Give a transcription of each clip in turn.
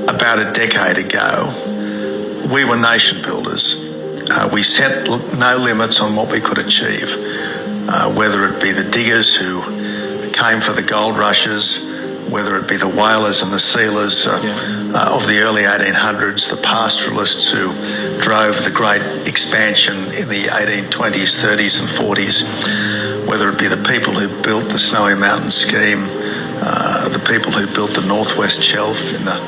about a decade ago, we were nation builders. We set no limits on what we could achieve, whether it be the diggers who came for the gold rushes, whether it be the whalers and the sealers of the early 1800s, the pastoralists who drove the great expansion in the 1820s, 30s and 40s, whether it be the people who built the Snowy Mountain scheme, the people who built the Northwest Shelf in the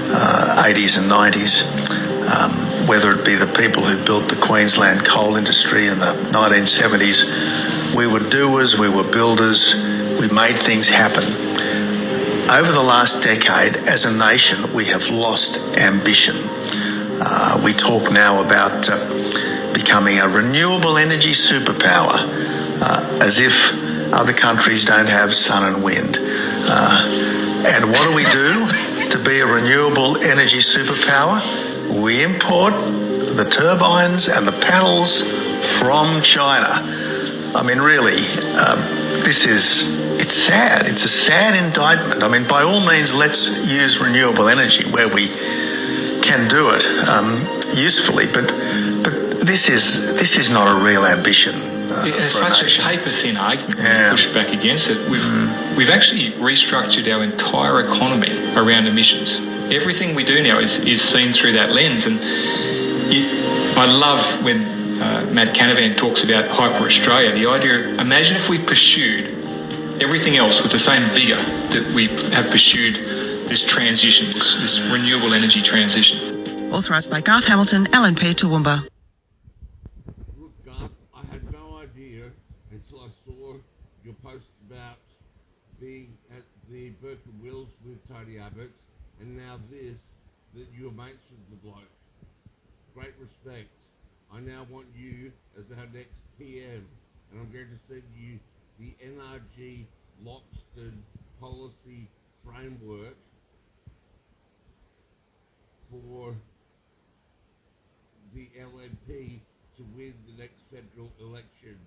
80s and 90s, whether it be the people who built the Queensland coal industry in the 1970s. We were doers, we were builders, we made things happen. Over the last decade, as a nation, we have lost ambition. We talk now about becoming a renewable energy superpower, as if other countries don't have sun and wind. And what do to be a renewable energy superpower? We import the turbines and the panels from China. I mean, really, it's sad. It's a sad indictment. I mean, by all means, let's use renewable energy where we can do it usefully, but this is not a real ambition. It's such a paper-thin argument when we push back against it. We've actually restructured our entire economy around emissions. Everything we do now is seen through that lens, and I love when Matt Canavan talks about Hyper Australia. The idea of, imagine if we pursued everything else with the same vigour that we have pursued this transition, this renewable energy transition. Authorised by Garth Hamilton, LNP Toowoomba. Look, Garth, I had no idea until I saw your post about being at the Burke and Wills with Tony Abbott, and now this, that you're mates with the bloke. Great respect. I now want you as our next PM, and I'm going to send you the NRG Loxton policy framework for the LNP to win the next federal election.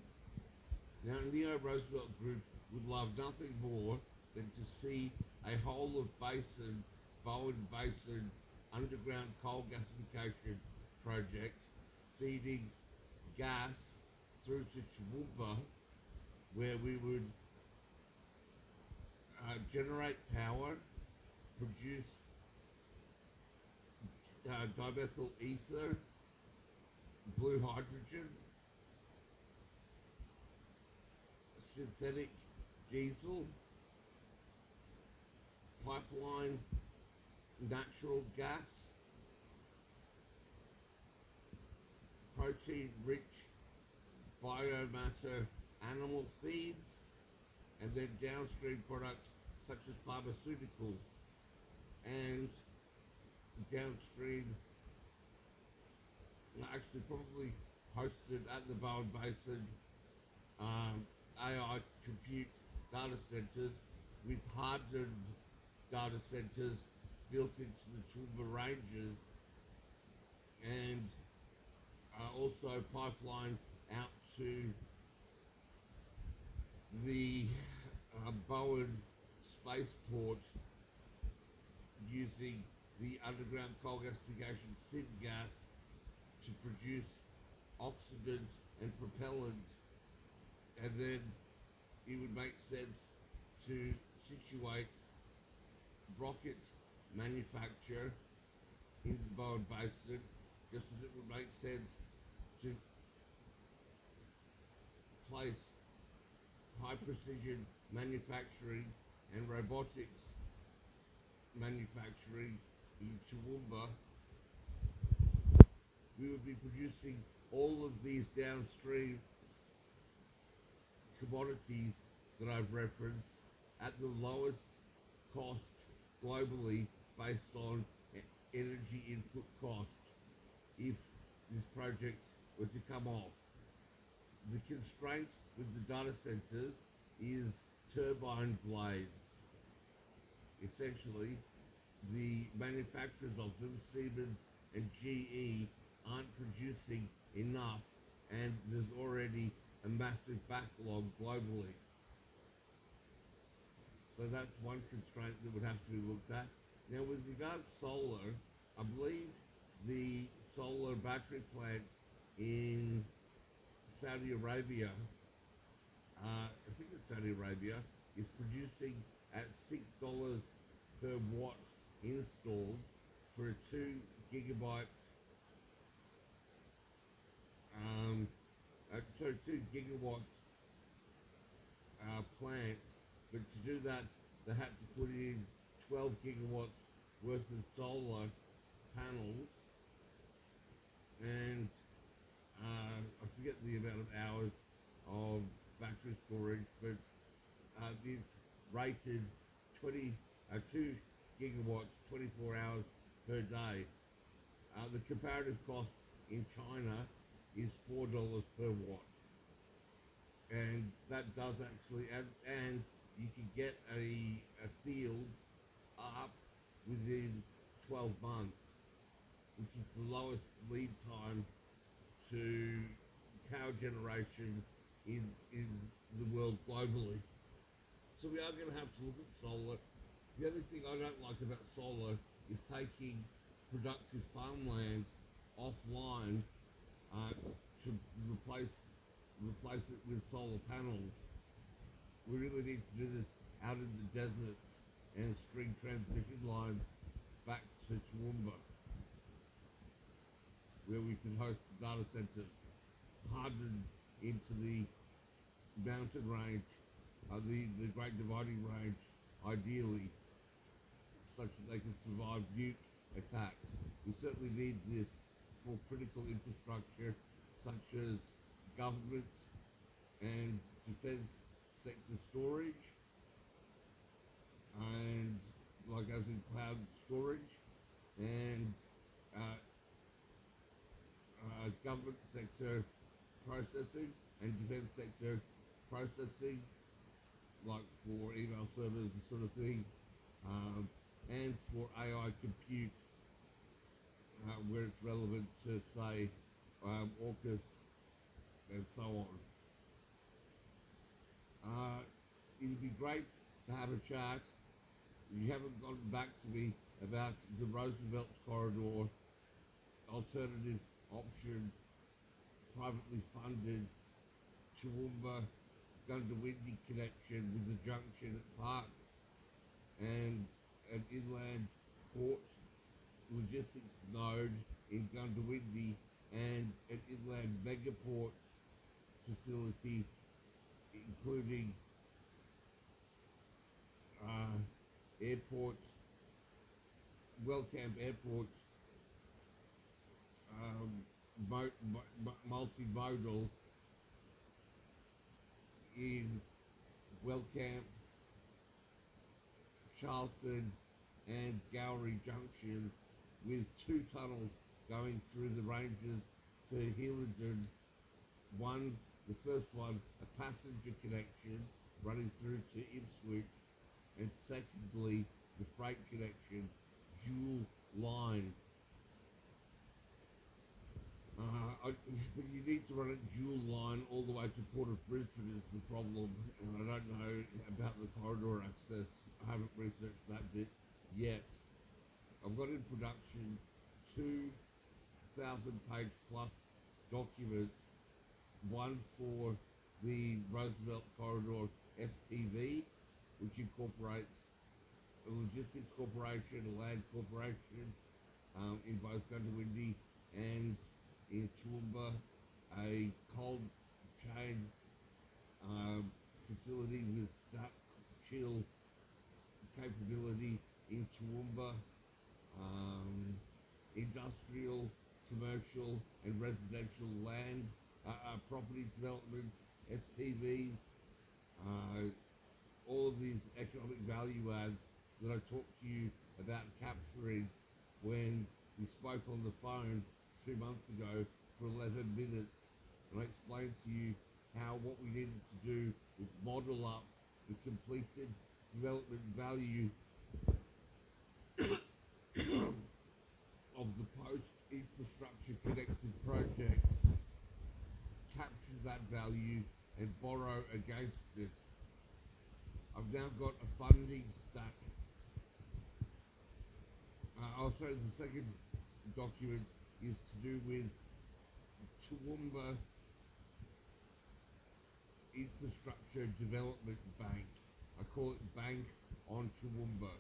Now, Neo Roosevelt Group would love nothing more than to see a whole of basin, Bowen Basin underground coal gasification project feeding gas through to Toowoomba, where we would generate power, produce dimethyl ether, blue hydrogen, synthetic diesel, pipeline natural gas, protein-rich biomatter animal feeds, and then downstream products such as pharmaceuticals and downstream, actually probably hosted at the Bowen Basin, AI compute data centers with hardened data centers built into the Toowoomba Ranges, and also pipeline out to the Bowen spaceport using the underground coal gasification syngas to produce oxidant and propellant, and then it would make sense to situate rocket manufacture in the Bowen Basin, just as it would make sense to place high precision manufacturing and robotics manufacturing in Toowoomba. We would be producing all of these downstream commodities that I've referenced at the lowest cost globally based on energy input cost if this project were to come off. The constraint with the data centers is turbine blades. Essentially, the manufacturers of them, Siemens and GE, aren't producing enough, and there's already a massive backlog globally. So that's one constraint that would have to be looked at. Now, with regards to solar, I believe the solar battery plant in Saudi Arabia, I think it's Saudi Arabia, is producing at $6 per watt installed for a 2 gigabyte, 2 gigawatt plant. But to do that, they had to put in 12 gigawatts worth of solar panels, and I forget the amount of hours of battery storage, but it's rated 2 gigawatts, 24 hours per day. The comparative cost in China is $4 per watt, and that does actually, and you can get a field up within 12 months, which is the lowest lead time to power generation in the world globally. So we are going to have to look at solar. The only thing I don't like about solar is taking productive farmland offline to replace it with solar panels. We really need to do this out in the deserts and string transmission lines back to Toowoomba, where we can host data centers hardened into the mountain range, the Great Dividing Range, ideally, such that they can survive nuke attacks. We certainly need this for critical infrastructure, such as government and defense sector storage, and like as in cloud storage, and government sector processing and defense sector processing, like for email servers and sort of thing, and for AI compute, where it's relevant to, say, AUKUS and so on. It'd be great to have a chat. You haven't gotten back to me about the Roosevelt Corridor, alternative option, privately funded Toowoomba Gundawindi connection with the junction at Parks and an inland port logistics node in Gundawindi and an inland megaport facility, including airports, Wellcamp Airport, multimodal in Wellcamp, Charleston, and Gowrie Junction, with 2 tunnels going through the ranges to Healington. The first one, a passenger connection running through to Ipswich, and secondly, the freight connection, dual line. But you need to run a dual line all the way to Port of Brisbane is the problem, and I don't know about the corridor access. I haven't researched that bit yet. I've got in production 2,000-page plus documents, one for the Roosevelt Corridor SPV, which incorporates a logistics corporation, a land corporation, in both Gundawindi and in Toowoomba, a cold chain facility with snap chill capability in Toowoomba, industrial, commercial and residential land, property development, SPVs, all of these economic value adds that I talked to you about capturing when we spoke on the phone 2 months ago for 11 minutes, and I explained to you how what we needed to do was model up the completed development value of the post-infrastructure connected project, capture that value and borrow against it. I've now got a funding stack sorry, the second document is to do with Toowoomba Infrastructure Development Bank. I call it Bank on Toowoomba,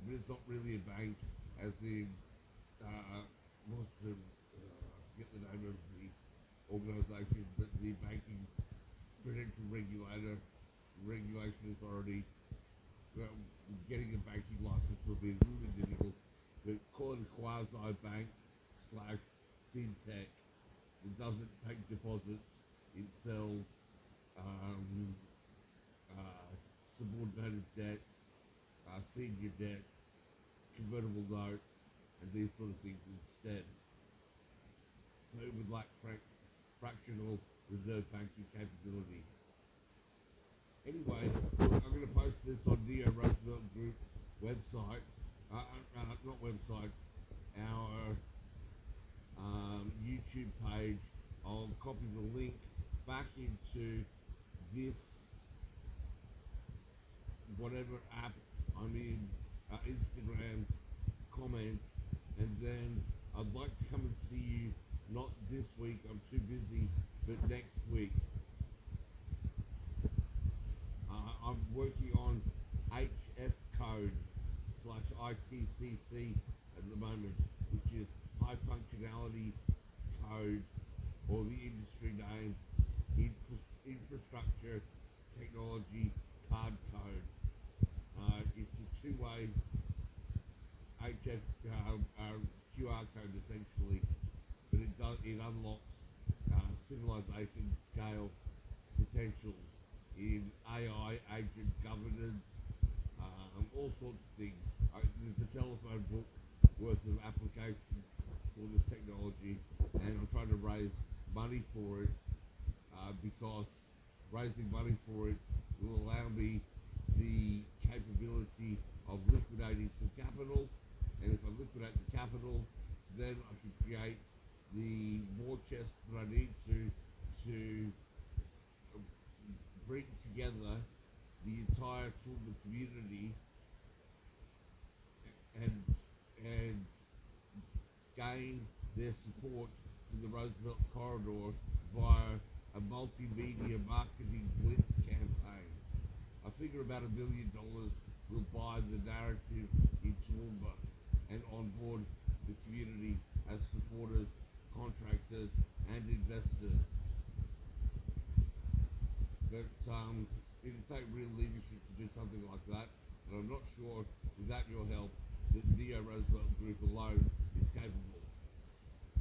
but it's not really a bank, as in, what's the, get the name of the organisation, but the Banking Prudential Regulation Authority. Getting a banking license will be a little bit difficult, but call it a quasi-bank / fintech. It doesn't take deposits, it sells subordinated debt, senior debt, convertible notes, and these sort of things instead. So it would lack fractional reserve banking capability. Anyway, I'm going to post this on Neo Roosevelt Group's website, not website, our YouTube page. I'll copy the link back into this, whatever app I'm in, Instagram comment, and then I'd like to come and see you, not this week, I'm too busy, but next week. I'm working on HF code / ITCC at the moment, which is high functionality code, or the industry name, infrastructure technology card code. It's a two-way HF QR code essentially, but it unlocks civilization scale potentials in AI, agent governance, all sorts of things. There's a telephone book worth of applications for this technology, and I'm trying to raise money for it, because raising money for it will allow me the capability of liquidating some capital, and if I liquidate the capital, then I can create the war chest that I need to bring together the entire Toowoomba community and gain their support in the Roosevelt corridor via a multimedia marketing blitz campaign. I figure about $1 billion will buy the narrative in Toowoomba and onboard the community as supporters, contractors, and investors. But it'll take real leadership to do something like that, and I'm not sure, without your help, that Neo Roosevelt Group alone is capable.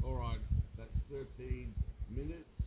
Alright, that's 13 minutes.